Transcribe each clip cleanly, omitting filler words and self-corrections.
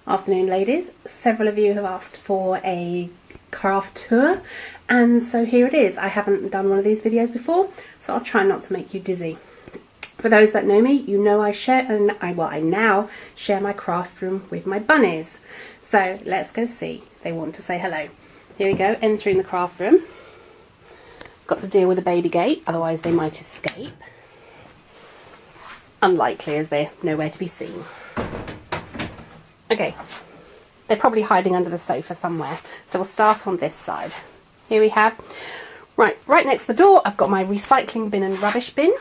Afternoon, ladies. Several of you have asked for a craft tour, and so here it is. I haven't done one of these videos before, so I'll try not to make you dizzy. For those that know me, you know I now share my craft room with my bunnies. So let's go see. They want to say hello. Here we go, entering the craft room. Got to deal with a baby gate, otherwise they might escape. Unlikely, as they're nowhere to be seen. Okay, they're probably hiding under the sofa somewhere, so we'll start on this side. Here we have, right next to the door, I've got my recycling bin and rubbish bin.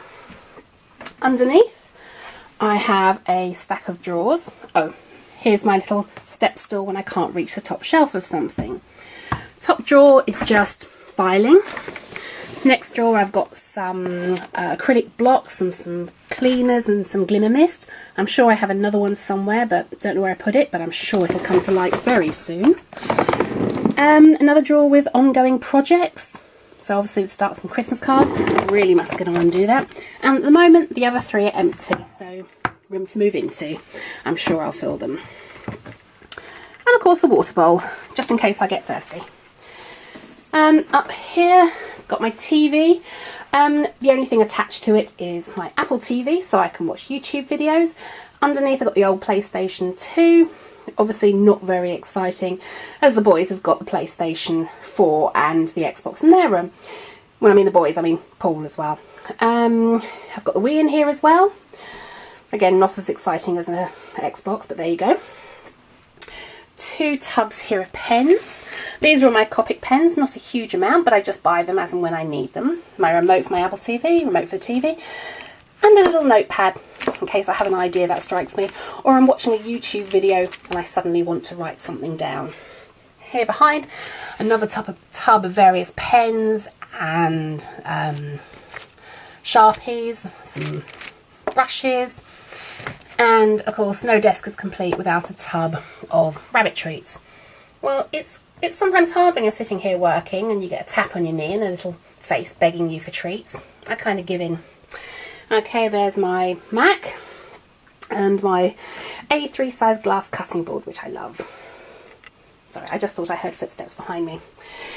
Underneath, I have a stack of drawers. Oh, here's my little step stool when I can't reach the top shelf of something. Top drawer is just filing. Next drawer, I've got some acrylic blocks and some cleaners and some glimmer mist. I'm sure I have another one somewhere, but don't know where I put it, but I'm sure it'll come to light very soon. Another drawer with ongoing projects. So obviously it starts some Christmas cards. Really must get on and do that. And at the moment, the other three are empty, so room to move into. I'm sure I'll fill them. And of course a water bowl, just in case I get thirsty. Up here, got my TV. The only thing attached to it is my Apple TV, so I can watch YouTube videos. Underneath I've got the old PlayStation 2. Obviously not very exciting, as the boys have got the PlayStation 4 and the Xbox in their room. When I mean the boys, I mean Paul as well. I've got the Wii in here as well. Again, not as exciting as an Xbox, but there you go. Two tubs here of pens. These are my Copic pens, not a huge amount, but I just buy them as and when I need them. My remote for my Apple TV, remote for the TV, and a little notepad in case I have an idea that strikes me, or I'm watching a YouTube video and I suddenly want to write something down. Here behind, another tub of various pens and Sharpies, some brushes, and of course no desk is complete without a tub of rabbit treats. Well, it's sometimes hard when you're sitting here working and you get a tap on your knee and a little face begging you for treats. I kind of give in. Okay, there's my Mac and my A3 size glass cutting board, which I love. Sorry, I just thought I heard footsteps behind me.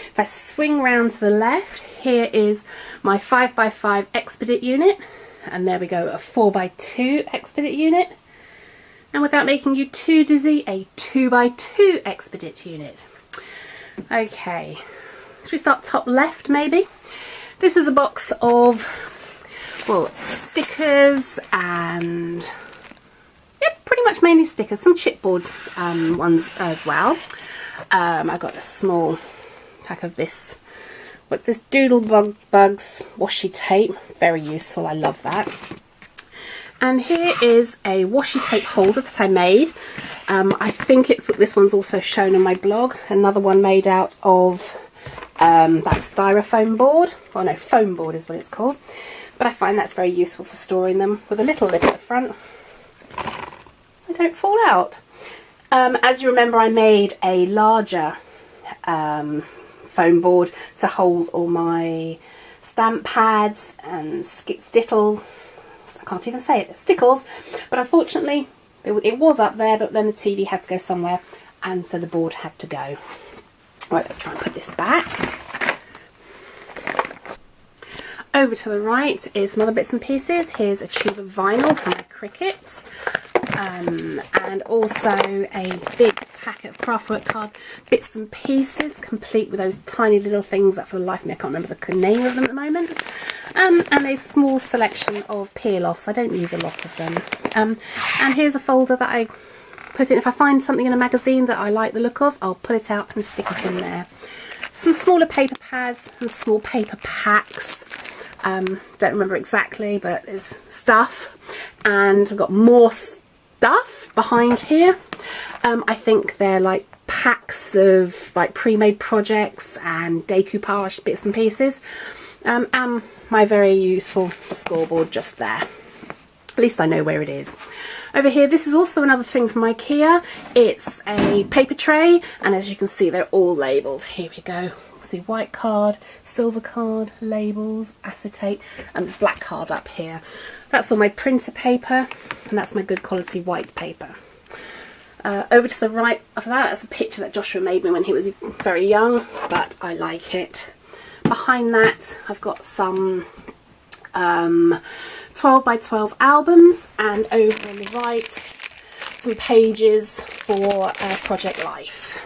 If I swing round to the left, here is my 5x5 Expedit unit. And there we go, a 4x2 Expedit unit. And without making you too dizzy, a 2x2 Expedit unit. Okay, should we start top left maybe? This is a box of, well, stickers and, yeah, pretty much mainly stickers, some chipboard ones as well. I got a small pack of this, what's this, Doodle Bugs washi tape, very useful, I love that. And here is a washi tape holder that I made. I think this one's also shown on my blog. Another one made out of that styrofoam board. Oh no, foam board is what it's called. But I find that's very useful for storing them with a little lid at the front. They don't fall out. As you remember, I made a larger foam board to hold all my stamp pads and stickles. I can't even say it, stickles, but unfortunately it was up there, but then the TV had to go somewhere and so the board had to go. Right, let's try and put this back. Over to the right is some other bits and pieces. Here's a tube of vinyl from my Cricut, and also a big packet of Craftwork card bits and pieces, complete with those tiny little things that for the life of me I can't remember the name of them at the moment. And a small selection of peel-offs. I don't use a lot of them. And here's a folder that I put in. If I find something in a magazine that I like the look of, I'll pull it out and stick it in there. Some smaller paper pads and small paper packs. Don't remember exactly, but it's stuff. And I've got more stuff behind here. I think they're like packs of like pre-made projects and decoupage bits and pieces. And my very useful scoreboard just there. At least I know where it is. Over here, this is also another thing from IKEA. It's a paper tray, and as you can see, they're all labelled. Here we go. See, white card, silver card, labels, acetate, and this black card up here. That's all my printer paper, and that's my good quality white paper. Over to the right of that's a picture that Joshua made me when he was very young, but I like it. Behind that I've got some 12 by 12 albums, and over on the right some pages for Project Life.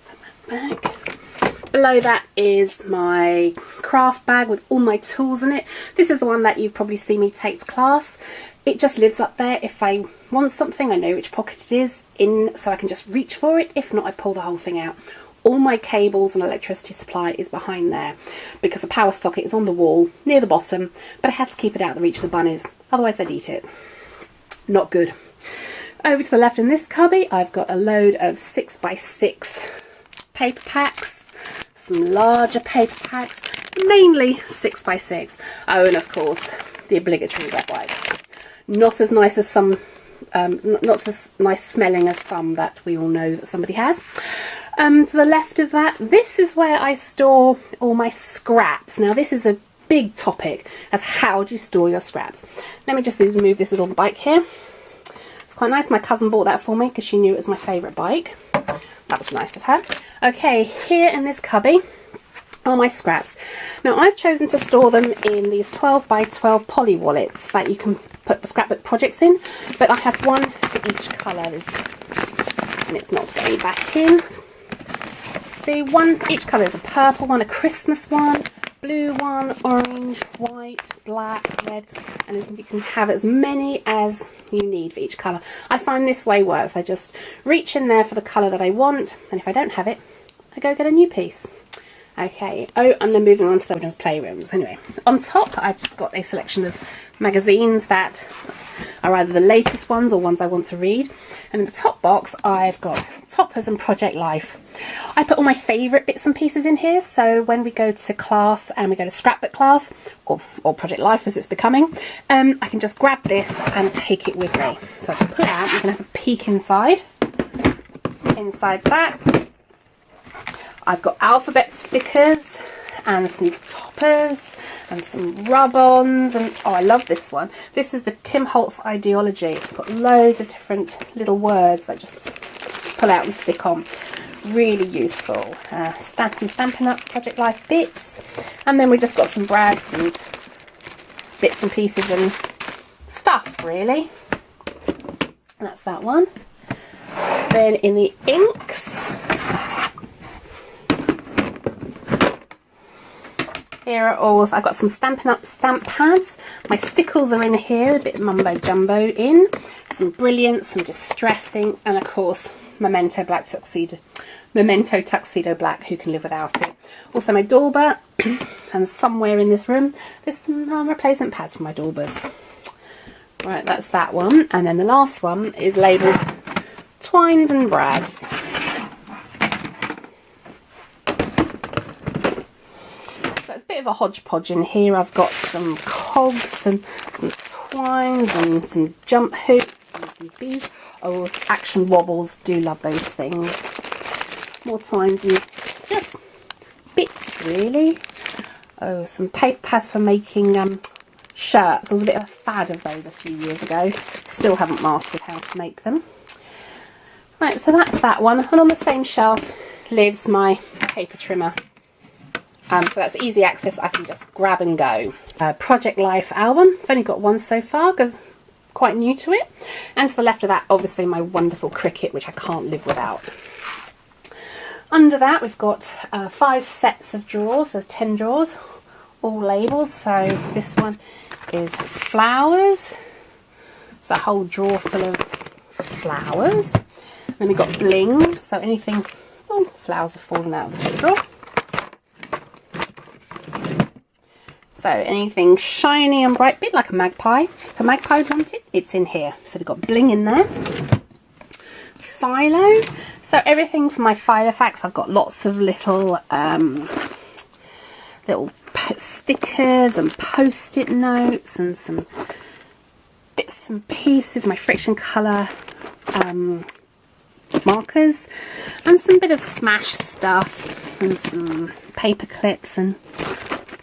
Put that back. Below that is my craft bag with all my tools in it. This is the one that you've probably seen me take to class. It just lives up there. If I want something, I know which pocket it is in, so I can just reach for it. If not, I pull the whole thing out. All my cables and electricity supply is behind there because the power socket is on the wall near the bottom, but I had to keep it out of the reach of the bunnies, otherwise they'd eat it. Not good. Over to the left in this cubby, I've got a load of 6x6 paper packs, some larger paper packs, mainly 6x6. Oh, and of course, the obligatory wet wipes. Not as nice as some, not as nice smelling as some that we all know that somebody has. To the left of that, this is where I store all my scraps. Now this is a big topic as how do you store your scraps. Let me just move this little bike here. It's quite nice. My cousin bought that for me because she knew it was my favourite bike. That was nice of her. Okay, here in this cubby are my scraps. Now I've chosen to store them in these 12 by 12 poly wallets that you can put scrapbook projects in, but I have one for each colour, and it's not going back in. See, each colour is a purple one, a Christmas one, blue one, orange, white, black, red, and you can have as many as you need for each colour. I find this way works. I just reach in there for the colour that I want, and if I don't have it, I go get a new piece. Okay, oh, and then moving on to the children's playrooms. Anyway, on top I've just got a selection of magazines that are either the latest ones or ones I want to read. And in the top box I've got Toppers and Project Life. I put all my favourite bits and pieces in here, so when we go to class and we go to scrapbook class, or Project Life as it's becoming, I can just grab this and take it with me. So I can pull it out, you can have a peek inside. Inside that I've got alphabet stickers and some toppers and some rub-ons, and oh, I love this one. This is the Tim Holtz Ideology. It's got loads of different little words that just pull out and stick on. Really useful. Some Stampin' Up! Project Life bits, and then we just got some brads and bits and pieces and stuff, really. And that's that one. Then in the inks, here are all, I've got some Stampin' Up! Stamp pads. My stickles are in here, a bit mumbo jumbo in. Some Brilliant, some Distress inks, and of course Memento Tuxedo Black, who can live without it. Also my Dauber, and somewhere in this room there's some replacement pads for my Daubers. Right, that's that one. And then the last one is labelled Twines and Brads. Of a hodgepodge in here. I've got some cogs and some twines and some jump hoops and some beads. Oh, Action Wobbles, do love those things. More twines and just bits, really. Oh, some paper pads for making shirts. There was a bit of a fad of those a few years ago. Still haven't mastered how to make them. Right, so that's that one. And on the same shelf lives my paper trimmer. So that's easy access, I can just grab and go. Project Life album, I've only got one so far because I'm quite new to it. And to the left of that, obviously my wonderful Cricut, which I can't live without. Under that we've got 5 sets of drawers, there's 10 drawers, all labelled. So this one is flowers, it's a whole drawer full of flowers. Then we've got bling, so anything, oh, flowers have fallen out of the drawer. So anything shiny and bright, bit like a magpie. If a magpie would want it, it's in here. So we've got bling in there. Philo. So everything for my Filofax, I've got lots of little stickers and post-it notes and some bits and pieces. My friction colour markers and some bit of Smash stuff and some paper clips and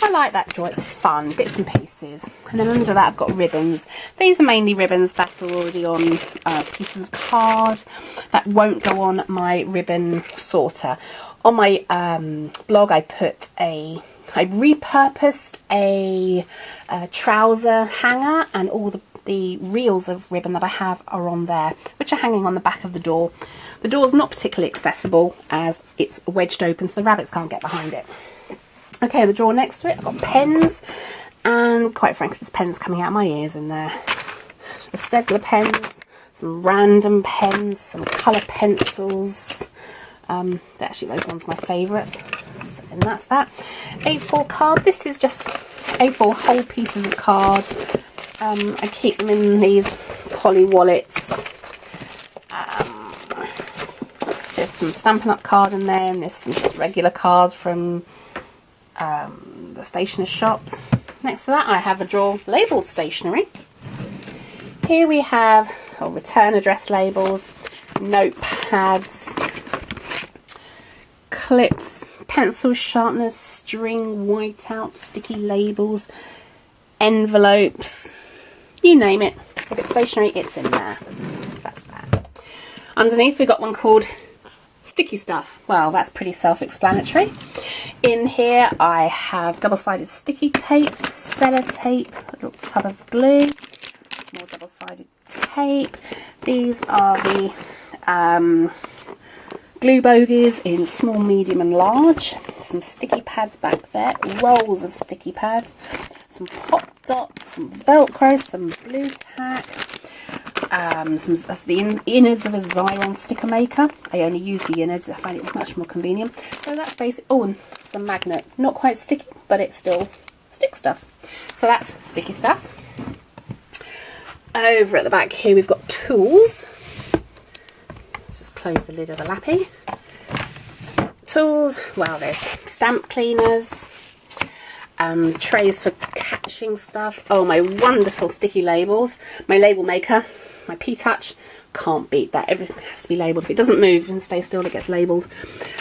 I like that drawer, it's fun, bits and pieces. And then under that I've got ribbons. These are mainly ribbons that are already on pieces of card that won't go on my ribbon sorter. On my blog I repurposed a trouser hanger, and all the reels of ribbon that I have are on there, which are hanging on the back of the door. The door's not particularly accessible as it's wedged open, so the rabbits can't get behind it. Okay, the drawer next to it, I've got pens, and quite frankly, there's pens coming out of my ears in there. The Staedtler pens, some random pens, some colour pencils. Actually, those ones are my favourites. So, and that's that. A4 card. This is just A4 whole pieces of card. I keep them in these poly wallets. There's some Stampin' Up card in there, and there's some just regular cards from the stationer's shops. Next to that I have a drawer labelled stationery. Here we have return address labels, notepads, clips, pencil sharpeners, string, whiteout, sticky labels, envelopes, you name it. If it's stationery, it's in there. So that's that. Underneath we've got one called sticky stuff. Well, that's pretty self-explanatory. In here I have double-sided sticky tape, sellotape, a little tub of glue, more double-sided tape. These are the glue bogies in small, medium and large. Some sticky pads back there, rolls of sticky pads, some pop dots, some Velcro, some blue tack. That's the innards of a Xyron sticker maker. I only use the innards, I find it much more convenient. So that's basic. Oh, and some magnet. Not quite sticky, but it still sticks stuff. So that's sticky stuff. Over at the back here we've got tools. Let's just close the lid of the lappy. Tools, well, there's stamp cleaners, trays for catching stuff. Oh, my wonderful sticky labels. My label maker, my P-Touch, can't beat that. Everything has to be labelled. If it doesn't move and stay still, it gets labelled.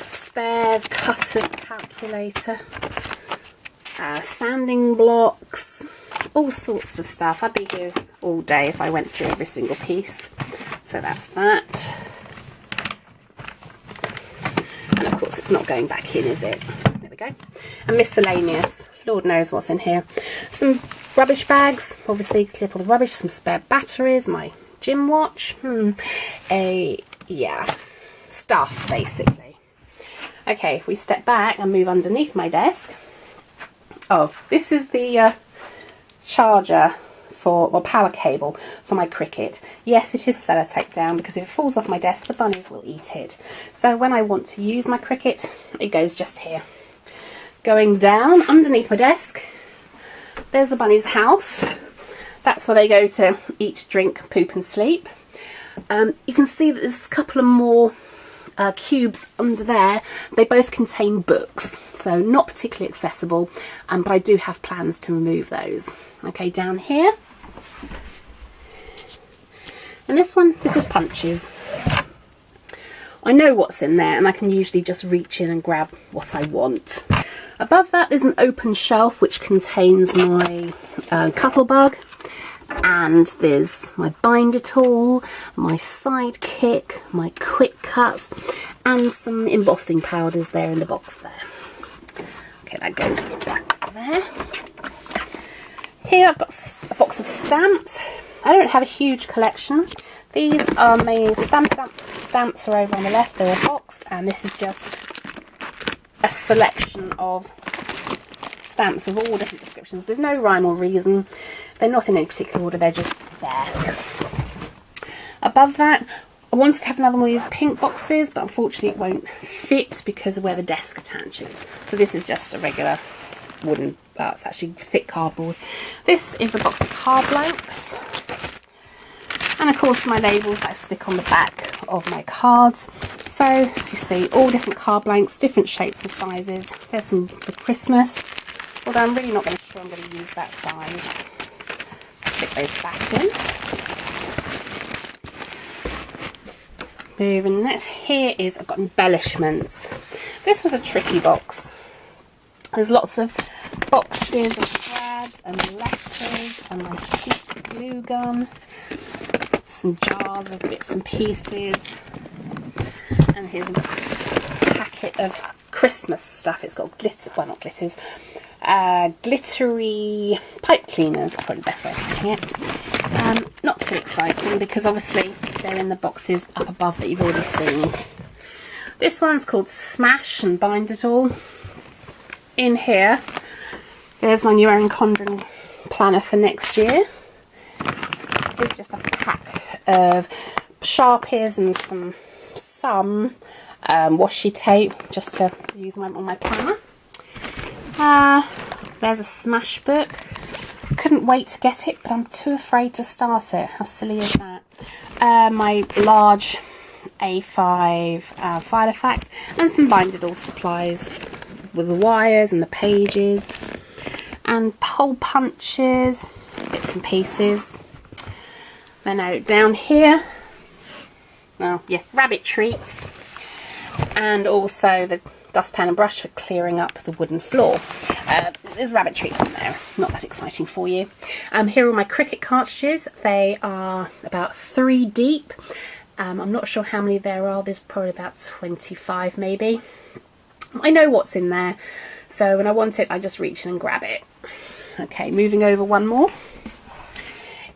Spares, cutter, calculator, sanding blocks, all sorts of stuff. I'd be here all day if I went through every single piece. So that's that. And of course it's not going back in, is it? There we go. And miscellaneous. Lord knows what's in here. Some rubbish bags, obviously clip all the rubbish, some spare batteries, my gym watch, stuff basically. Okay, if we step back and move underneath my desk, oh, this is the charger for, or power cable for my Cricut. Yes, it is sellotaped down because if it falls off my desk the bunnies will eat it. So when I want to use my Cricut, it goes just here. Going down underneath my desk, there's the bunny's house. That's where they go to eat, drink, poop and sleep. You can see that there's a couple of more cubes under there. They both contain books, so not particularly accessible, but I do have plans to remove those. Okay, down here. And this is punches. I know what's in there and I can usually just reach in and grab what I want. Above that there's an open shelf which contains my Cuttlebug, and there's my binder tool, my Sidekick, my quick cuts, and some embossing powders there in the box there. Okay, that goes back there. Here I've got a box of stamps. I don't have a huge collection. These are my stamps are over on the left, they're a box, and this is just a selection of stamps of all different descriptions. There's no rhyme or reason. They're not in any particular order, they're just there. Above that, I wanted to have another one of these pink boxes, but unfortunately it won't fit because of where the desk attaches. So this is just a regular wooden, it's actually thick cardboard. This is a box of card blanks. And of course my labels that I stick on the back of my cards. So as you see, all different card blanks, different shapes and sizes. There's some for Christmas, although I'm really not sure I'm going to use that size. Stick those back in. Moving next, here is, I've got embellishments. This was a tricky box. There's lots of boxes of brads and letters and my cheap glue gun. Some jars of bits and pieces. And here's a packet of Christmas stuff. It's got glitter, well, not glitters, glittery pipe cleaners. That's probably the best way of putting it. Not too exciting because obviously they're in the boxes up above that you've already seen. This one's called Smash and Bind It All. In here, there's my new Erin Condren planner for next year. It's just a pack of Sharpies and some washi tape just to use on my planner. There's a Smash book. Couldn't wait to get it, but I'm too afraid to start it. How silly is that? My large A5 Filofax and some Bind It All supplies with the wires and the pages and hole punches, bits and pieces. Then out down here, oh yeah, rabbit treats, and also the dustpan and brush for clearing up the wooden floor. There's rabbit treats in there, not that exciting for you. Here are my Cricut cartridges. They are about 3 deep. I'm not sure how many there are. There's probably about 25 maybe. I know what's in there, so when I want it I just reach in and grab it. Okay, moving over one more.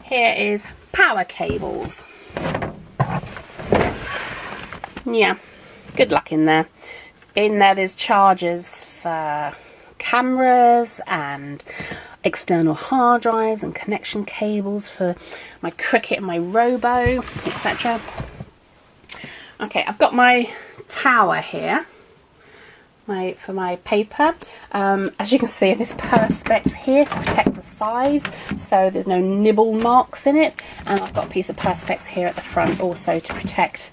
Here is power cables. Yeah, good luck in there. In there there's chargers for cameras and external hard drives and connection cables for my Cricut and my Robo, etc. Okay, I've got my tower here for my paper. As you can see, this perspex here to protect the sides so there's no nibble marks in it, and I've got a piece of perspex here at the front also to protect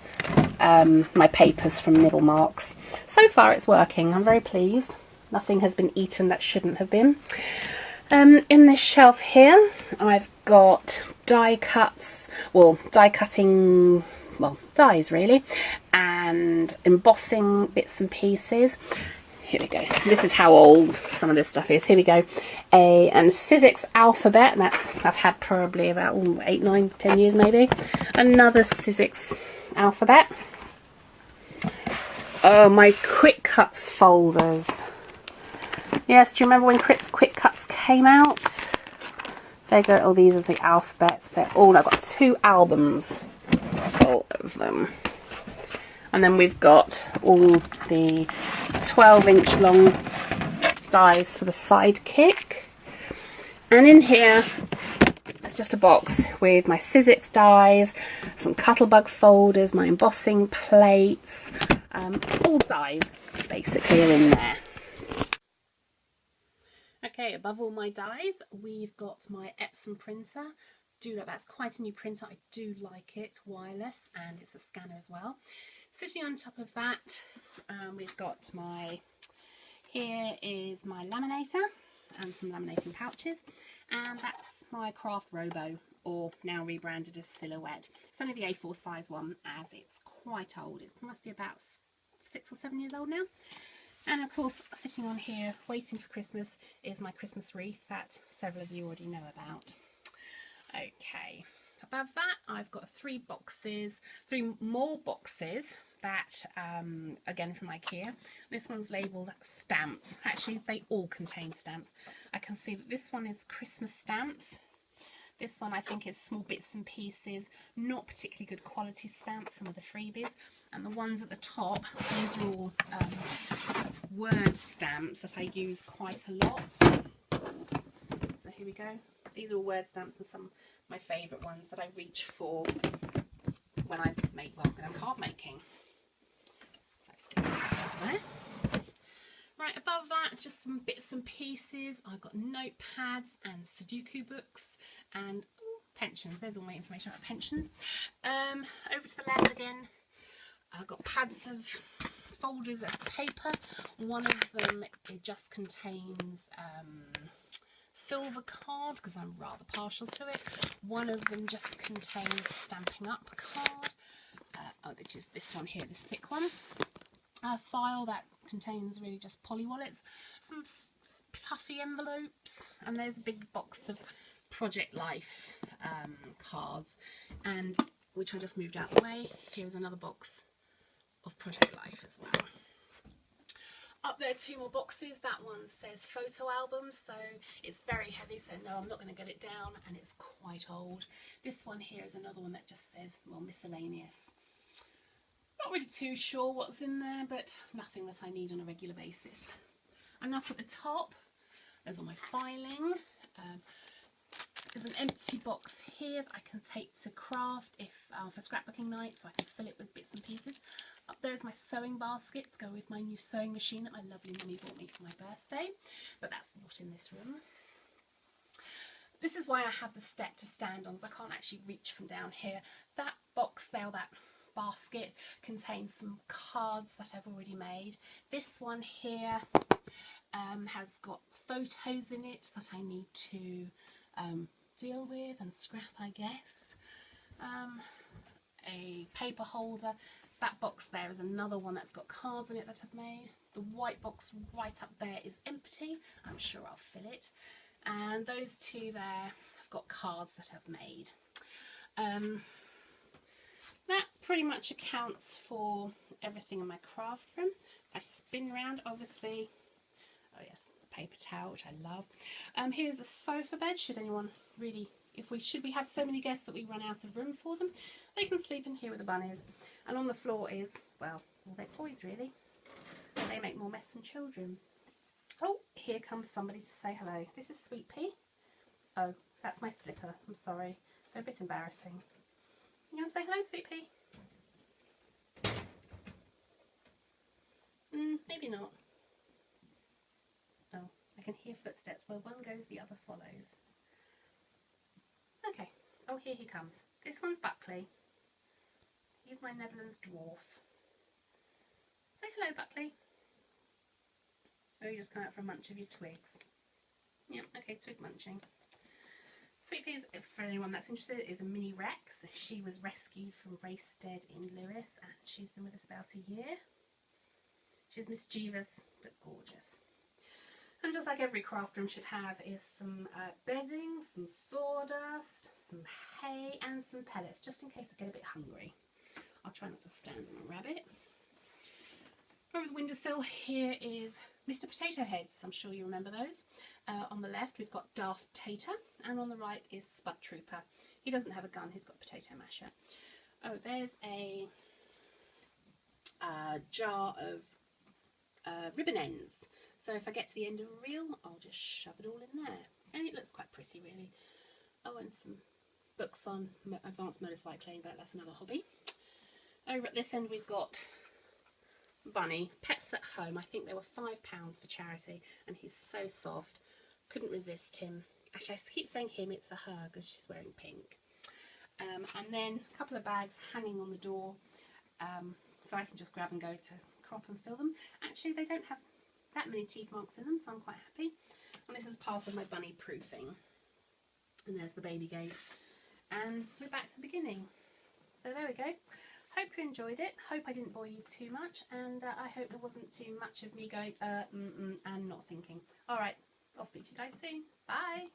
my papers from nibble marks. So far it's working. I'm very pleased. Nothing has been eaten that shouldn't have been. In this shelf here I've got die cuts, well, die cutting, well, dies really, and embossing bits and pieces. Here we go. This is how old some of this stuff is. Here we go. And Sizzix alphabet. That's, I've had probably about 8, 9, 10 years maybe. Another Sizzix alphabet. Oh, my Quick Cuts folders. Yes, do you remember when Quick Cuts came out? There you go. Oh, these are the alphabets. They're all, I've got 2 albums full of them. And then we've got all the 12-inch long dies for the Sidekick. And in here, it's just a box with my Sizzix dies, some Cuttlebug folders, my embossing plates, all dies basically are in there. Okay, above all my dies, we've got my Epson printer. That's quite a new printer. I do like it, wireless, and it's a scanner as well. Sitting on top of that, we've got here is my laminator and some laminating pouches, and that's my Craft Robo, or now rebranded as Silhouette. It's only the A4 size one, as it's quite old. It must be about 6 or 7 years old now. And of course, sitting on here waiting for Christmas is my Christmas wreath that several of you already know about. Okay, above that I've got 3 more boxes that again from IKEA. This one's labelled stamps. Actually, they all contain stamps. I can see that this one is Christmas stamps. This one I think is small bits and pieces, not particularly good quality stamps, some of the freebies. And the ones at the top, these are all word stamps that I use quite a lot. So here we go. These are all word stamps and some of my favourite ones that I reach for when I make, well, when I'm card making. So stick that there. Right, above that, it's just some bits and pieces. I've got notepads and Sudoku books and pensions. There's all my information about pensions. Over to the left again, I've got pads of folders of paper. One of them, it just contains silver card because I'm rather partial to it. One of them just contains Stampin' Up card, which is this one here, this thick one. A file that contains really just poly wallets, some puffy envelopes, and there's a big box of Project Life cards, and which I just moved out the way. Here's another box of Project Life as well. Up there, 2 more boxes. That one says photo albums, so it's very heavy, so no, I'm not going to get it down, and it's quite old. This one here is another one that just says, well, miscellaneous. Not really too sure what's in there, but nothing that I need on a regular basis. And up at the top, there's all my filing. There's an empty box here that I can take to craft for scrapbooking night, so I can fill it with bits and pieces. Up there's my sewing baskets, go with my new sewing machine that my lovely mummy bought me for my birthday, but that's not in this room. This is why I have the step to stand on, because I can't actually reach from down here. That box there, that basket, contains some cards that I've already made. This one here has got photos in it that I need to deal with and scrap, I guess. A paper holder. That box there is another one that's got cards in it that I've made. The white box right up there is empty. I'm sure I'll fill it. And those 2 there have got cards that I've made. That pretty much accounts for everything in my craft room. If I spin around, obviously, oh yes, the paper towel, which I love. Here's a sofa bed, should anyone really, should we have so many guests that we run out of room for them, they can sleep in here with the bunnies. And on the floor is, well, all their toys really. They make more mess than children. Oh, here comes somebody to say hello. This is Sweet Pea. Oh, that's my slipper, I'm sorry. They're a bit embarrassing. You gonna say hello, Sweet Pea? Maybe not. Oh, I can hear footsteps. Where one goes, the other follows. Okay. Oh, here he comes. This one's Buckley. He's my Netherlands dwarf. Say hello, Buckley. Oh, you just come out for a munch of your twigs. Yep, okay, twig munching. Sweet Peas, for anyone that's interested, is a mini Rex. She was rescued from Racestead in Lewis, and she's been with us about a year. She's mischievous, but gorgeous. And just like every craft room should have, is some bedding, some sawdust, some hay, and some pellets, just in case I get a bit hungry. I'll try not to stand on a rabbit. Over the windowsill here is Mr. Potato Heads. I'm sure you remember those. On the left we've got Daft Tater, and on the right is Spud Trooper. He doesn't have a gun, he's got a potato masher. Oh, there's a jar of ribbon ends. So if I get to the end of a reel, I'll just shove it all in there. And it looks quite pretty, really. Oh, and some books on advanced motorcycling, but that's another hobby. Over at this end we've got Bunny, Pets at Home. I think they were £5 for charity, and he's so soft. Couldn't resist him. Actually, I keep saying him, it's a her because she's wearing pink. And then a couple of bags hanging on the door, so I can just grab and go to crop and fill them. Actually, they don't have that many teeth marks in them, so I'm quite happy. And this is part of my bunny proofing. And there's the baby gate. And we're back to the beginning. So there we go. Hope you enjoyed it. Hope I didn't bore you too much, and I hope there wasn't too much of me going and not thinking. Alright, I'll speak to you guys soon. Bye!